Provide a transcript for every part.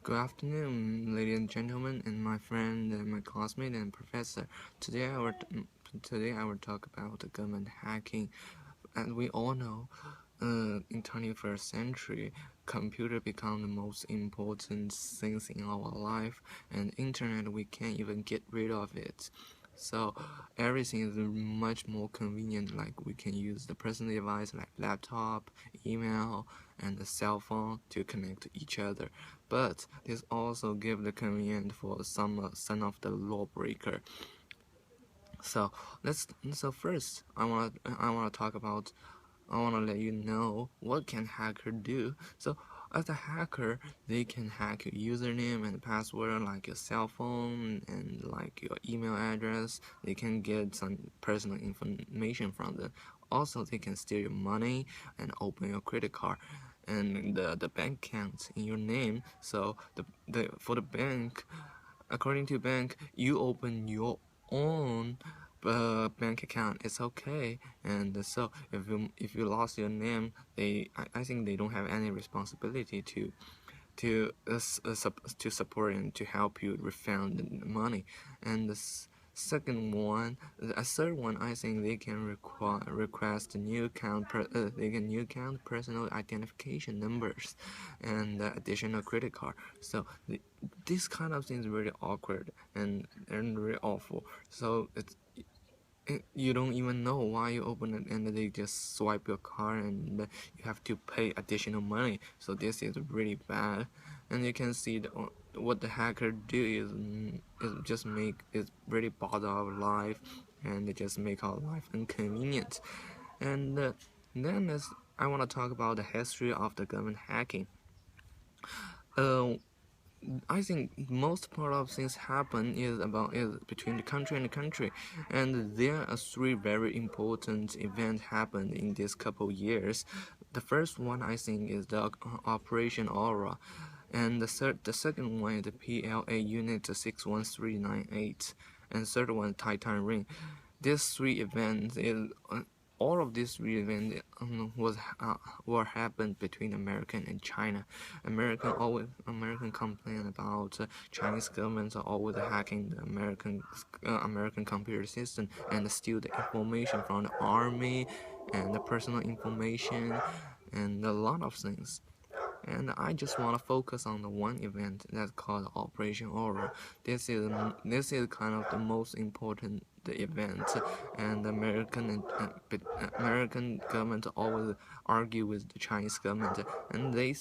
Good afternoon, ladies and gentlemen, and my friend, my classmate, and professor. Today I will talk about the government hacking. As we all know, in 21st century, computer become the most important things in our life, and internet we can't even get rid of it. So everything is much more convenient. Like we can use the personal device like laptop, email, and the cell phone to connect to each other. But this also give the convenience for some son of the lawbreaker. So first I wanna talk about I want to let you know what can hacker do. So as a hacker, they can hack your username and password like your cell phone and like your email address. They can get some personal information from them. Also, they can steal your money and open your credit card and the bank account in your name. So for the bank, according to bank, you open your own bank account. It's okay. And so if you lost your name, I think they don't have any responsibility to support and to help you refund the money. And a third one, I think they can request they can new account personal identification numbers and additional credit card. So this kind of thing is really awkward and really awful. So you don't even know why you open it, and they just swipe your card and you have to pay additional money. So this is really bad. And you can see what the hacker do is just make it really bother our life, and they just make our life inconvenient. And then I want to talk about the history of the government hacking. uh, I think most part of things happen is between the country and the country, and there are three very important events happened in this couple years. The first one I think is the Operation Aura, and the second one is the PLA Unit 61398, and third one Titan Ring. These three events is all of these three events were happened between America and China. American complain about Chinese governments are always hacking the American computer system and steal the information from the army and the personal information and a lot of things. And I just want to focus on the one event that's called Operation Aura. This is kind of the most important event, and the American government always argue with the Chinese government, and the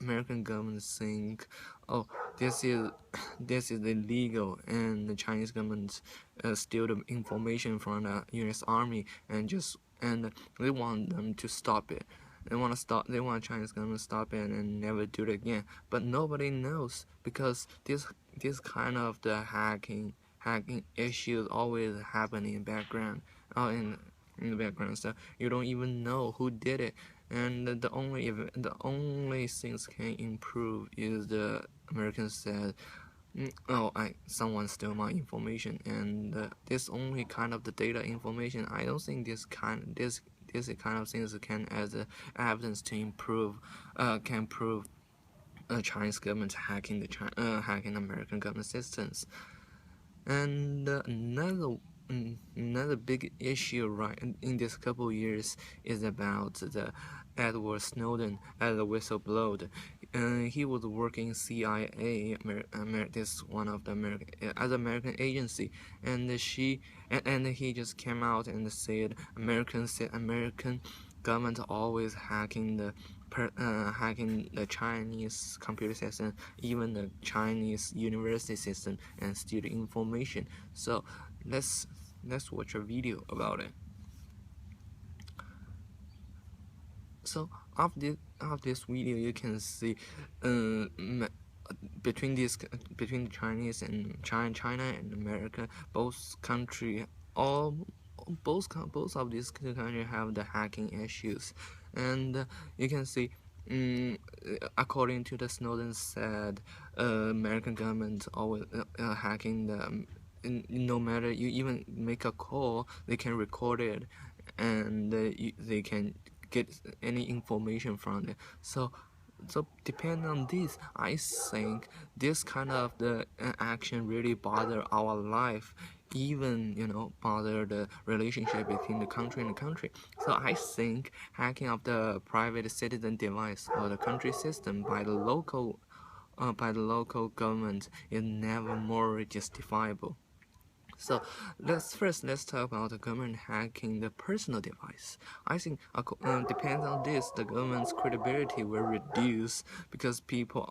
American government think, oh, this is this is illegal, and the Chinese government steal the information from the U.S. Army and they want them to stop it. They want Chinese government to stop it and never do it again. But nobody knows because this kind of the hacking issues always happen in background, in the background. So you don't even know who did it. And the only things can improve is the Americans said, oh, someone stole my information, and this only kind of the data information. I don't think this kind of things can as evidence to improve, can prove Chinese government hacking American government systems. And another big issue right in this couple years is about the Edward Snowden as a whistleblower. He was working CIA, this one of the American agency, and he just came out and said American government always hacking the Chinese computer system, even the Chinese university system, and steal the information. So let's watch a video about it. So after this video, you can see between the Chinese and China and America, both of these countries have the hacking issues, and you can see. According to the Snowden said, American government always hacking the. No matter you even make a call, they can record it, and they can get any information from it. So so depending on this, I think this kind of the action really bother our life, even bother the relationship between the country and the country. So I think hacking of the private citizen device or the country system by the local government is never more justifiable. So let's talk about the government hacking the personal device. I think depends on this, the government's credibility will reduce because people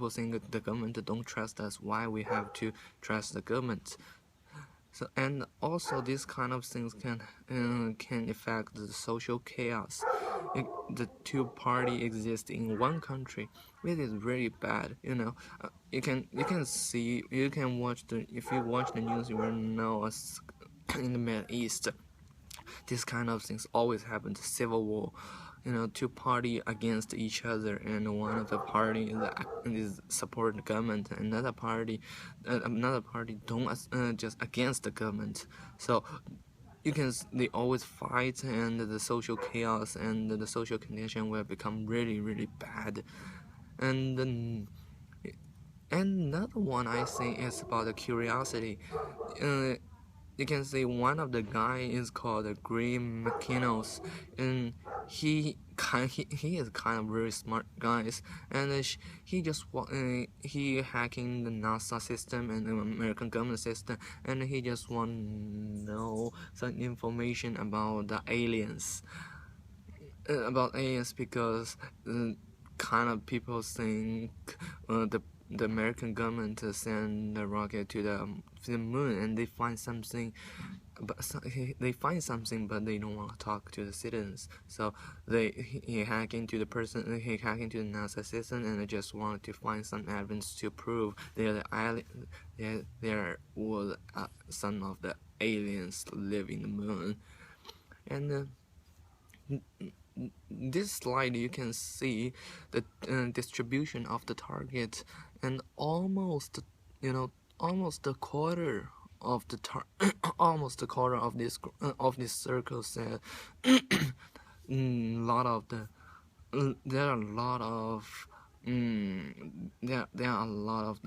think that the government don't trust us. Why we have to trust the government? So and also these kind of things can affect the social chaos. The two party exist in one country, which is really bad. You can watch the if you watch the news, you will know us in the Middle East. These kind of things always happen. The civil war, two party against each other, and one of the party is support the government, another party don't just against the government. So they always fight, and the social chaos and the social condition will become really really bad. And then another one I think is about the curiosity. You can see one of the guy is called Graham McKinnon, and he is kind of very smart guys, and he hacking the NASA system and the American government system, and he just want to know some information about the aliens, because kind of people think the American government send the rocket to the moon, and they find something, but but they don't want to talk to the citizens. So he hack into the NASA system, and they just wanted to find some evidence to prove there was some of the aliens live in the moon. And this slide you can see the distribution of the target, and almost a quarter of the almost a quarter of this circle said lot of the there are a lot of there are a lot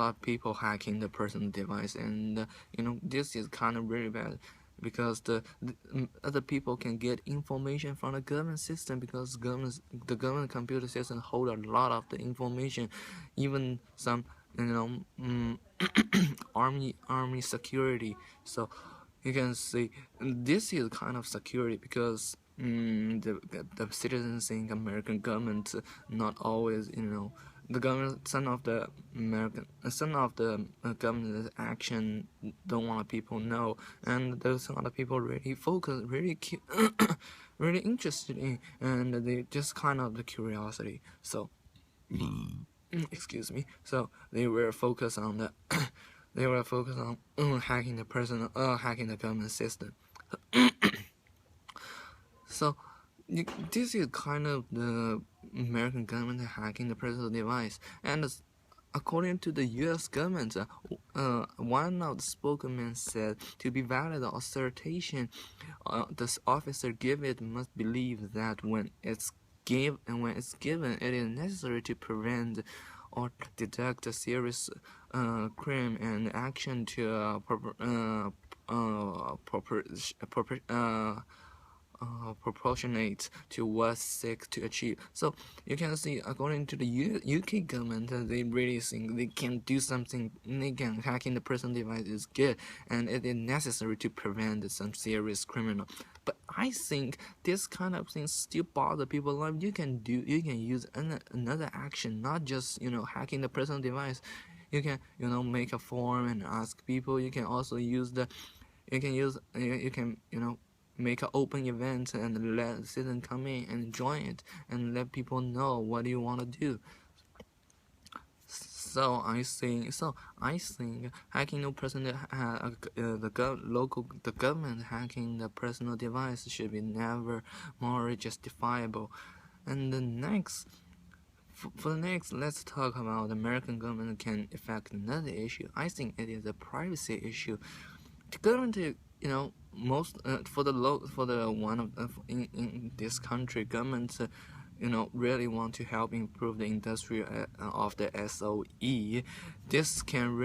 of people hacking the personal device, and this is kind of really bad because the other people can get information from the government system, because the government computer system hold a lot of the information, even some army security. So you can see this is kind of security because the citizens think American government not always the government some of the government action don't want people know, and those other people really focus really interested in, and they just kind of the curiosity. So excuse me. So they were focused on the hacking the government system. So this is kind of the American government hacking the personal device, and according to the U.S. government, one of the spokesmen said to be valid assertion, this officer give it must believe that when it's given, it is necessary to prevent or detect a serious crime and action to proportionate to what seek to achieve. So you can see, according to the UK government, they really think they can do something. They can hacking the personal device is good, and it is necessary to prevent some serious criminal. But I think this kind of things still bother people. Like you can use another action, not just hacking the personal device. You can make a form and ask people. You can also use make an open event and let citizens come in and join it, and let people know what you want to do. So I think hacking the personal the government hacking the personal device should be never more justifiable. And the next. For the next, let's talk about the American government can affect another issue. I think it is a privacy issue. The government, most for the one of in this country, government really want to help improve the industry of the SOE, this can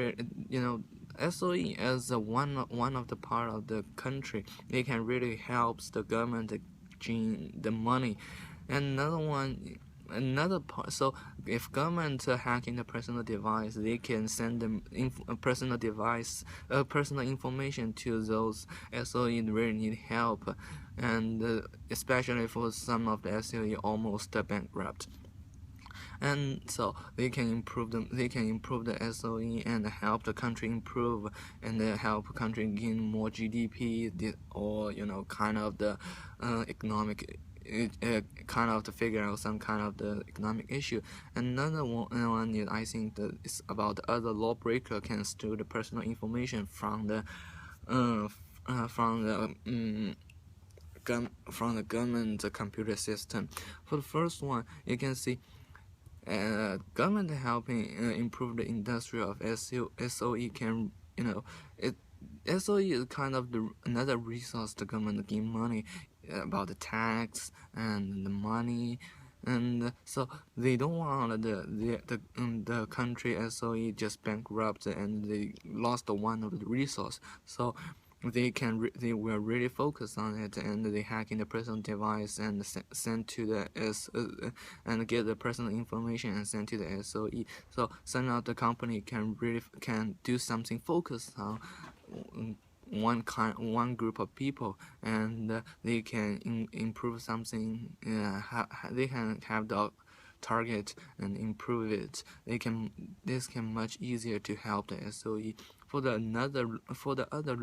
SOE as one of the part of the country, it can really helps the government to gain the money. And another part, so if government hacking the personal device, they can send them personal information to those SOE really need help, and especially for some of the SOE almost bankrupt. And so they can improve the SOE and help the country improve, and help country gain more GDP, or kind of the economic, kind of to figure out some kind of the economic issue. Another one is, I think, that is about the other lawbreaker can steal the personal information from the government computer system. For the first one, you can see government helping improve the industry of SOE can, SOE is kind of another resource the government gain money about the tax and the money, and so they don't want the country SOE just bankrupt and they lost one of the resource. So they will really focus on it, and they hack in the personal device and send to the and get the personal information and send to the SOE. So somehow the company can do something focused on one group of people, and they can improve something. They can have the target and improve it. This can much easier to help the SOE. For the other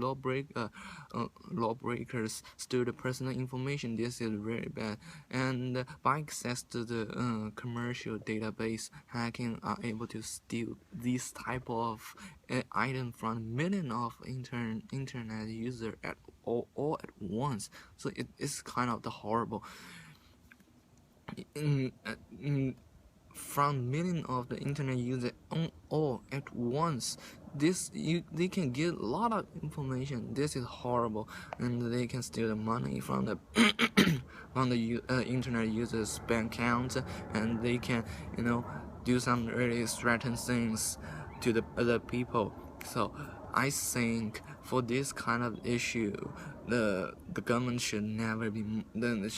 lawbreakers steal the personal information, this is really bad. And by access to the commercial database, hacking are able to steal these type of item from millions of internet users all at once. So it is kind of the horrible. From millions of the internet users all at once, they can get a lot of information. This is horrible, and they can steal the money from the internet users' bank account, and they can do some really threatening things to the other people. So I think for this kind of issue, the government should never be never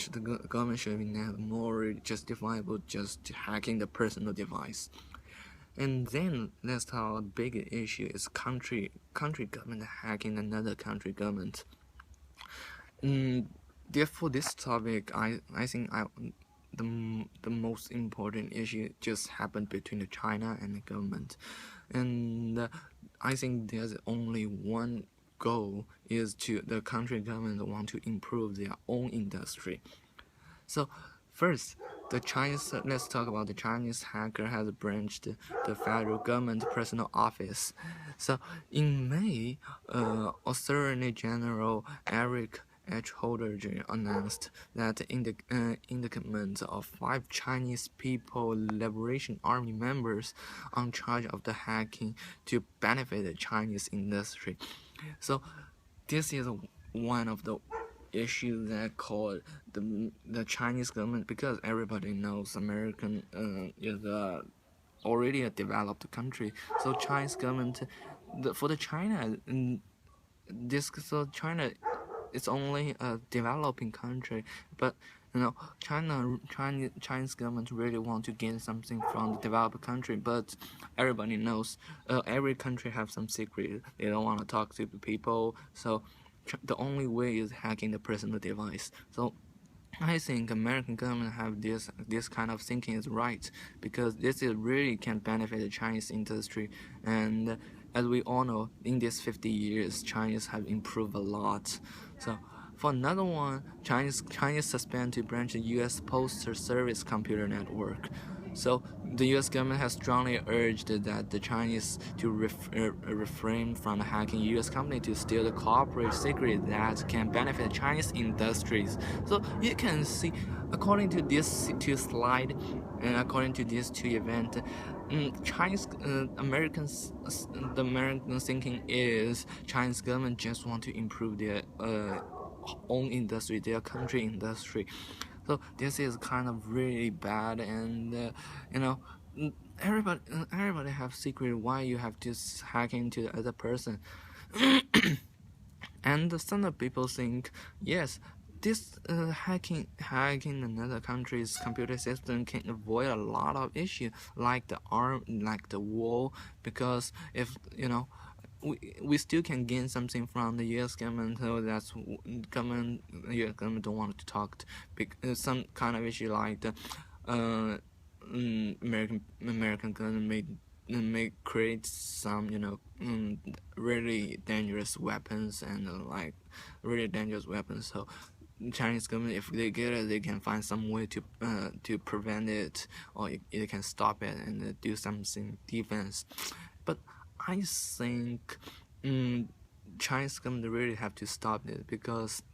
more justifiable just hacking the personal device. And then let's talk about the bigger issue is country government hacking another country government. Therefore, this topic, I think the most important issue just happened between the China and the government, and I think there's only one goal, is the country government want to improve their own industry. So first, let's talk about the Chinese hacker has branched the federal government personal office. So in May, Attorney General Eric H. Holder Jr. announced that indictment of 5 Chinese People Liberation Army members on charge of the hacking to benefit the Chinese industry. So this is one of the issues that called the Chinese government, because everybody knows American is already a developed country. So Chinese government, for the China, China, it's only a developing country, but Chinese government really want to gain something from the developed country, but everybody knows every country have some secret. They don't want to talk to the people, so the only way is hacking the personal device. So I think American government have this kind of thinking is right, because this is really can benefit the Chinese industry. And as we all know, in these 50 years, Chinese have improved a lot. So for another one, Chinese suspend to branch the U.S. Postal Service computer network. So the U.S. government has strongly urged that the Chinese to refrain from hacking U.S. company to steal the corporate secret that can benefit Chinese industries. So you can see, according to these 2 slides, and according to these 2 events, Chinese Americans, the American thinking is Chinese government just want to improve their own industry, their country industry. So this is kind of really bad, and you know, everybody have secret why you have to hack into the other person. And some of people think, yes, this hacking another country's computer system can avoid a lot of issues like the war, because if we still can gain something from the U.S. government, so that's government U.S. government don't want to talk some kind of issue like the American government may create some really dangerous weapons and like really dangerous weapons. So Chinese government, if they get it, they can find some way to prevent it, or it can stop it and do something defense. But I think Chinese government really have to stop it, because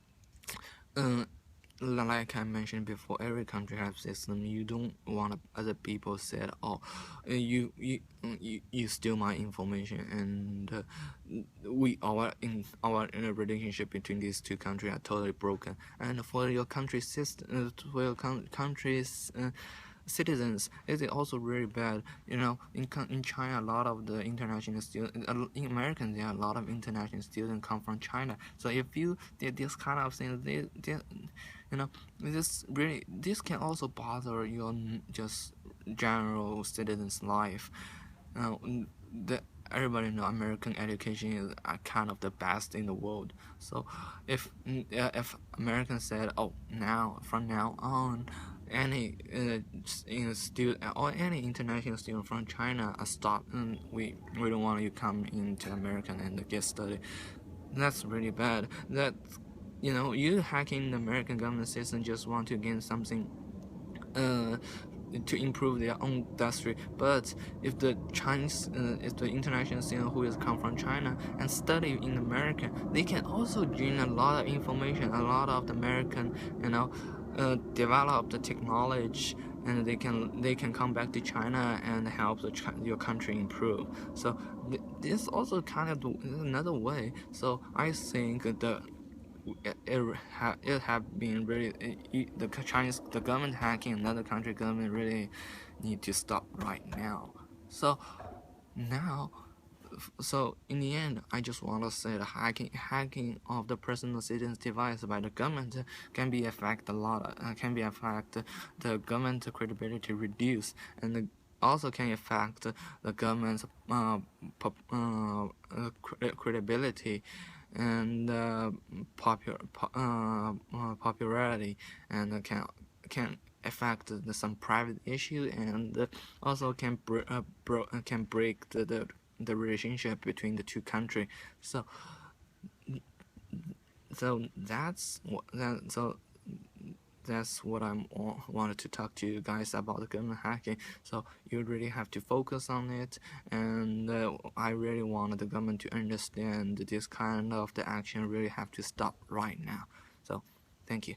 like I mentioned before, every country has system. You don't want other people said, "Oh, you steal my information," and our relationship between these two countries are totally broken. And for your country's system, for your country's citizens, it is also really bad. In China, a lot of the international students, in America, there are a lot of international students come from China. So if you did this kind of thing, this can also bother your just general citizens' life. The Everybody know American education is kind of the best in the world. So if Americans said, "Oh, from now on, any student or any international student from China stop, and we don't want you come into America and get study," that's really bad. You hacking the American government system just want to gain something to improve their own industry. But if the international student who is come from China and study in America, they can also gain a lot of information, a lot of the American, develop the technology, and they can come back to China and help your country improve. So this also kind of another way. So I think it have been really the government hacking another country government really need to stop right now. So now, in the end, I just want to say the hacking of the personal citizens device by the government can be affect the government credibility reduce, and also can affect the government's credibility and popularity, and can affect some private issue, and also can break the relationship between the two countries. So that's what I wanted to talk to you guys about the government hacking. So you really have to focus on it, and I really wanted the government to understand this kind of the action really have to stop right now. So thank you.